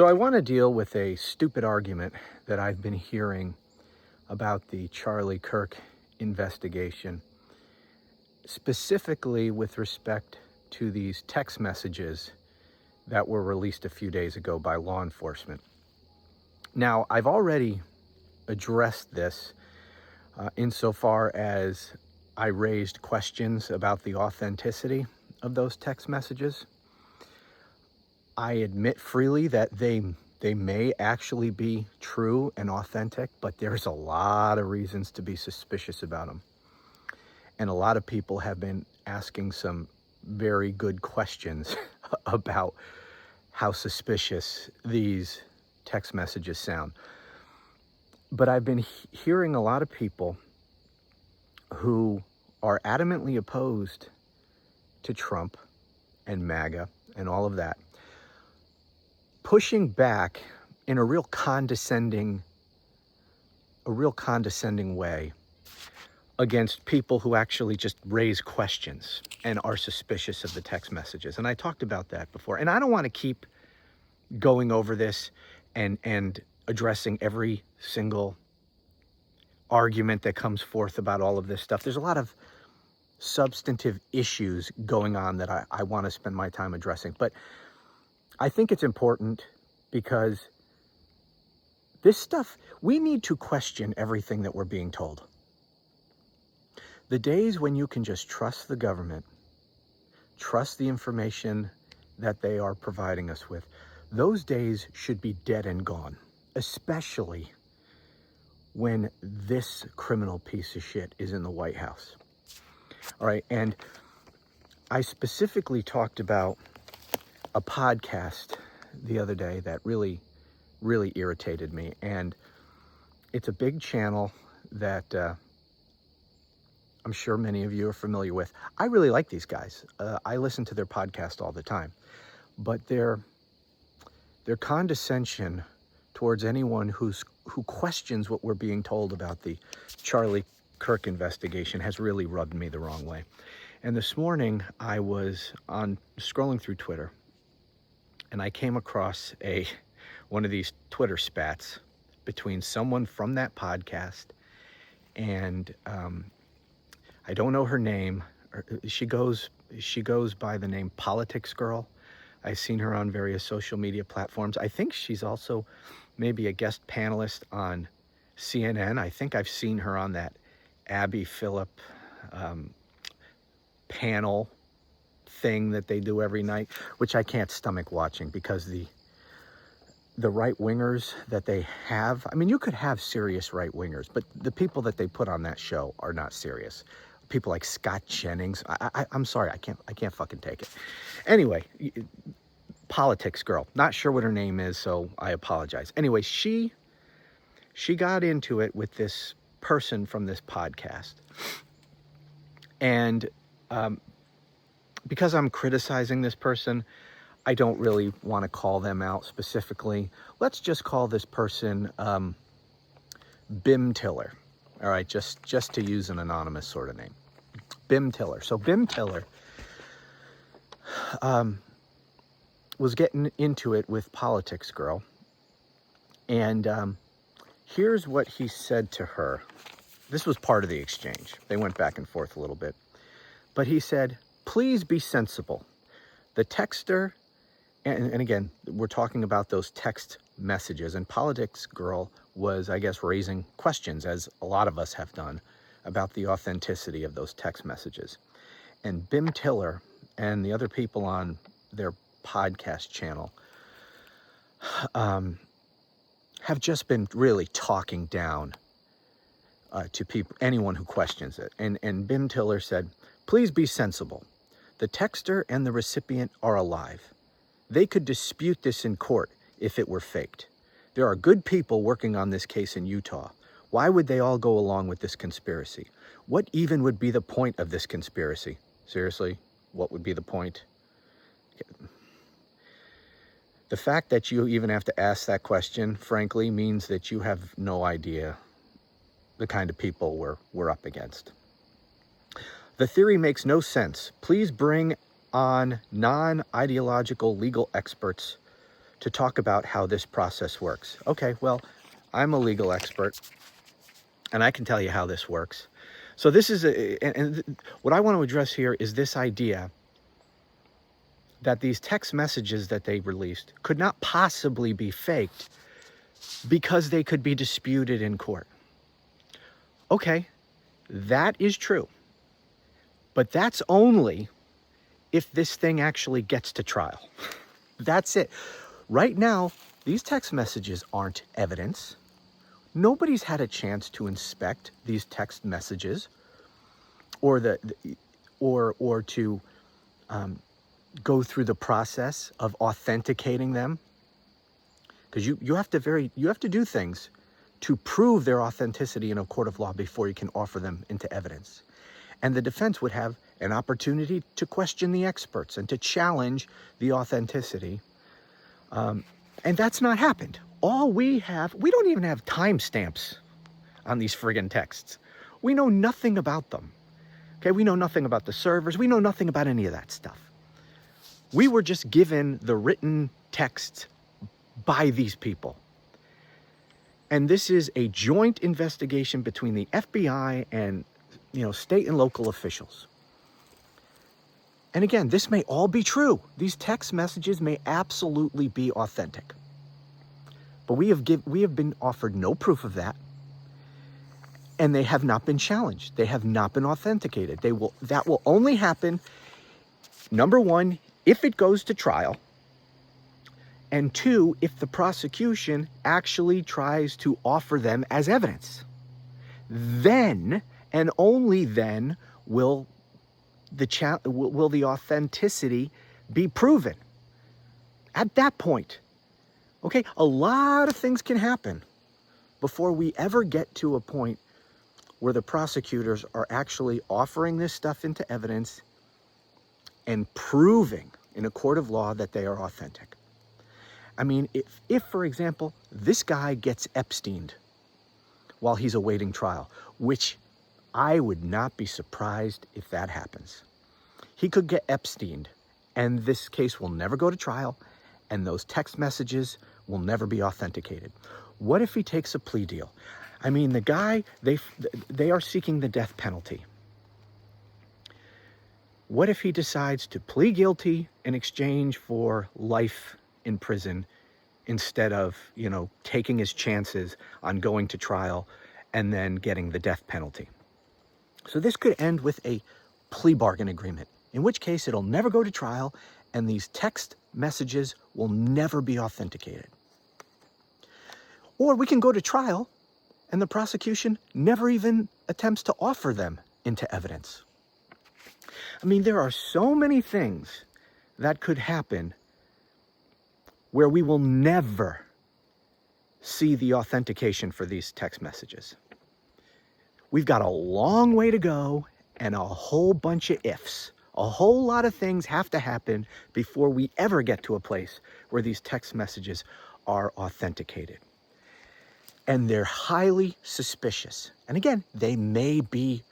So I want to deal with a stupid argument that I've been hearing about the Charlie Kirk investigation, specifically with respect to these text messages that were released a few days ago by law enforcement. Now, I've already addressed this insofar as I raised questions about the authenticity of those text messages. I admit freely that they may actually be true and authentic, but there's a lot of reasons to be suspicious about them. And a lot of people have been asking some very good questions about how suspicious these text messages sound. But I've been hearing a lot of people who are adamantly opposed to Trump and MAGA and all of that, pushing back in a real condescending way against people who actually just raise questions and are suspicious of the text messages. And I talked about that before. And I don't want to keep going over this and addressing every single argument that comes forth about all of this stuff. There's a lot of substantive issues going on that I want to spend my time addressing. But I think it's important because this stuff, we need to question everything that we're being told. The days when you can just trust the government, trust the information that they are providing us with, those days should be dead and gone, especially when this criminal piece of shit is in the White House. All right, and I specifically talked about a podcast the other day that really irritated me, and it's a big channel that I'm sure many of you are familiar with. I really like these guys. I listen to their podcast all the time, but their condescension towards anyone who questions what we're being told about the Charlie Kirk investigation has really rubbed me the wrong way. And this morning I was scrolling through Twitter, and I came across one of these Twitter spats between someone from that podcast and I don't know her name. She goes by the name Politics Girl. I've seen her on various social media platforms. I think she's also maybe a guest panelist on CNN. I think I've seen her on that Abby Phillip panel thing that they do every night, which I can't stomach watching because the right-wingers that they have, I mean, you could have serious right-wingers, but the people that they put on that show are not serious. People like Scott Jennings, I'm sorry, I can't fucking take it. Anyway, Politics Girl, not sure what her name is, so I apologize. Anyway, she got into it with this person from this podcast, and because I'm criticizing this person, I don't really want to call them out specifically. Let's just call this person Bim Tiller. All right, just to use an anonymous sort of name. Bim Tiller. So Bim Tiller was getting into it with Politics Girl. And here's what he said to her. This was part of the exchange. They went back and forth a little bit. But he said, "Please be sensible. The texter," and again, we're talking about those text messages, and Politics Girl was, I guess, raising questions, as a lot of us have done, about the authenticity of those text messages. And Bim Tiller and the other people on their podcast channel have just been really talking down to people, anyone who questions it. And Bim Tiller said, "Please be sensible. The texter and the recipient are alive. They could dispute this in court if it were faked. There are good people working on this case in Utah. Why would they all go along with this conspiracy? What even would be the point of this conspiracy?" Seriously, what would be the point? The fact that you even have to ask that question, frankly, means that you have no idea the kind of people we're up against. "The theory makes no sense. Please bring on non-ideological legal experts to talk about how this process works. Okay, well, I'm a legal expert, and I can tell you how this works. So this is, what I want to address here is this idea that these text messages that they released could not possibly be faked because they could be disputed in court. Okay, that is true. But that's only if this thing actually gets to trial. That's it. Right now, these text messages aren't evidence. Nobody's had a chance to inspect these text messages or to go through the process of authenticating them, because you have to do things to prove their authenticity in a court of law before you can offer them into evidence. And the defense would have an opportunity to question the experts and to challenge the authenticity. And that's not happened. We don't even have timestamps on these friggin' texts. We know nothing about them. Okay, we know nothing about the servers. We know nothing about any of that stuff. We were just given the written texts by these people. And this is a joint investigation between the FBI and, state and local officials. And again, this may all be true. These text messages may absolutely be authentic. But we have been offered no proof of that. And they have not been challenged. They have not been authenticated. That will only happen, number one, if it goes to trial, and two, if the prosecution actually tries to offer them as evidence. Then, and only then, will the authenticity be proven. At that point, okay, a lot of things can happen before we ever get to a point where the prosecutors are actually offering this stuff into evidence and proving in a court of law that they are authentic. I mean, if for example, this guy gets Epsteined while he's awaiting trial, which I would not be surprised if that happens. He could get Epsteined, and this case will never go to trial, and those text messages will never be authenticated. What if he takes a plea deal? I mean, the guy, they are seeking the death penalty. What if he decides to plead guilty in exchange for life in prison instead of, taking his chances on going to trial and then getting the death penalty? So this could end with a plea bargain agreement, in which case it'll never go to trial and these text messages will never be authenticated. Or we can go to trial and the prosecution never even attempts to offer them into evidence. I mean, there are so many things that could happen where we will never see the authentication for these text messages. We've got a long way to go and a whole bunch of ifs. A whole lot of things have to happen before we ever get to a place where these text messages are authenticated. And they're highly suspicious. And again, they may be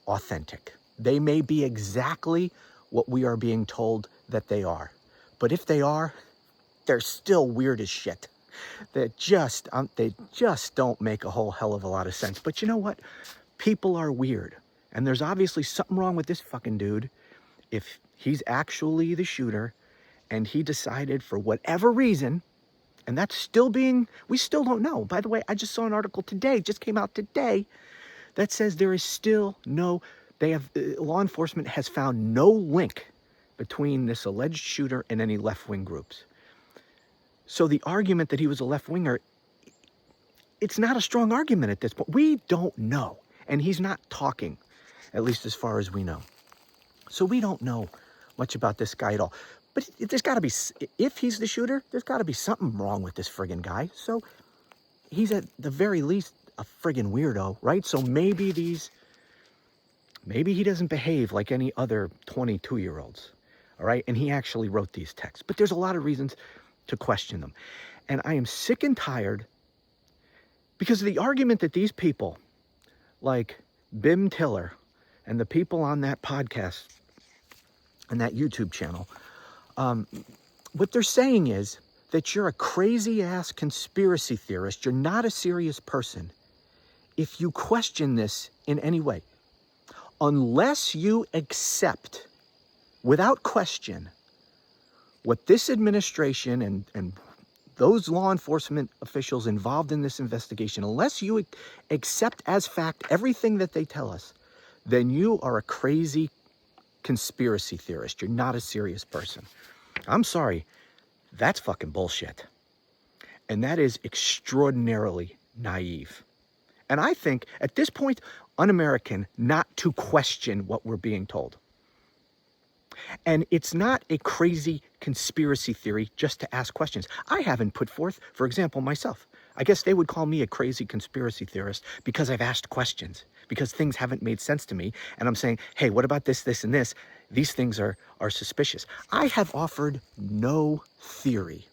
authentic. They may be exactly what we are being told that they are. But if they are, they're still weird as shit. They just don't make a whole hell of a lot of sense. But you know what? People are weird. And there's obviously something wrong with this fucking dude if he's actually the shooter and he decided for whatever reason, and that's we still don't know. By the way, I just saw an article today, just came out today, that says there is still law enforcement has found no link between this alleged shooter and any left-wing groups. So the argument that he was a left-winger, it's not a strong argument at this point. We don't know. And he's not talking, at least as far as we know. So we don't know much about this guy at all. But there's got to be, if he's the shooter, there's got to be something wrong with this friggin' guy. So he's at the very least a friggin' weirdo, right? So maybe he doesn't behave like any other 22-year-olds, all right? And he actually wrote these texts. But there's a lot of reasons to question them. And I am sick and tired because of the argument that these people, like Bim Tiller and the people on that podcast and that YouTube channel, what they're saying is that you're a crazy-ass conspiracy theorist, you're not a serious person, if you question this in any way. Unless you accept, without question, what this administration and those law enforcement officials involved in this investigation, unless you accept as fact everything that they tell us, then you are a crazy conspiracy theorist. You're not a serious person. I'm sorry, that's fucking bullshit. And that is extraordinarily naive. And I think, at this point, un-American not to question what we're being told. And it's not a crazy conspiracy theory just to ask questions. I haven't put forth, for example, myself. I guess they would call me a crazy conspiracy theorist because I've asked questions, because things haven't made sense to me. And I'm saying, hey, what about this, this, and this? These things are suspicious. I have offered no theory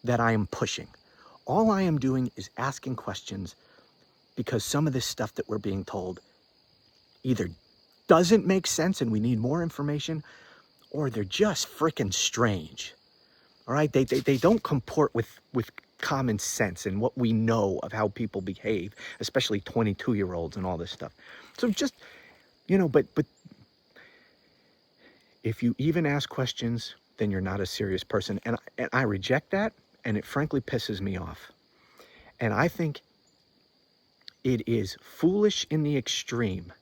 that I am pushing. All I am doing is asking questions because some of this stuff that we're being told either doesn't make sense and we need more information, or they're just freaking strange. All right, they don't comport with common sense and what we know of how people behave, especially 22-year-olds and all this stuff. So just, but if you even ask questions, then you're not a serious person. And I reject that, and it frankly pisses me off. And I think it is foolish in the extreme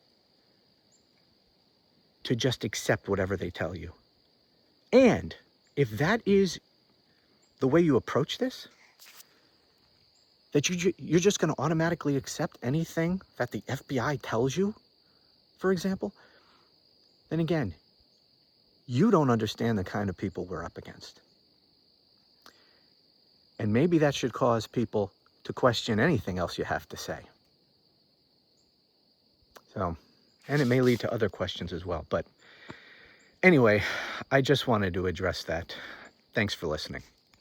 to just accept whatever they tell you. And if that is the way you approach this, that you're just going to automatically accept anything that the FBI tells you, for example, then again, you don't understand the kind of people we're up against. And maybe that should cause people to question anything else you have to say. So, and it may lead to other questions as well. But anyway, I just wanted to address that. Thanks for listening.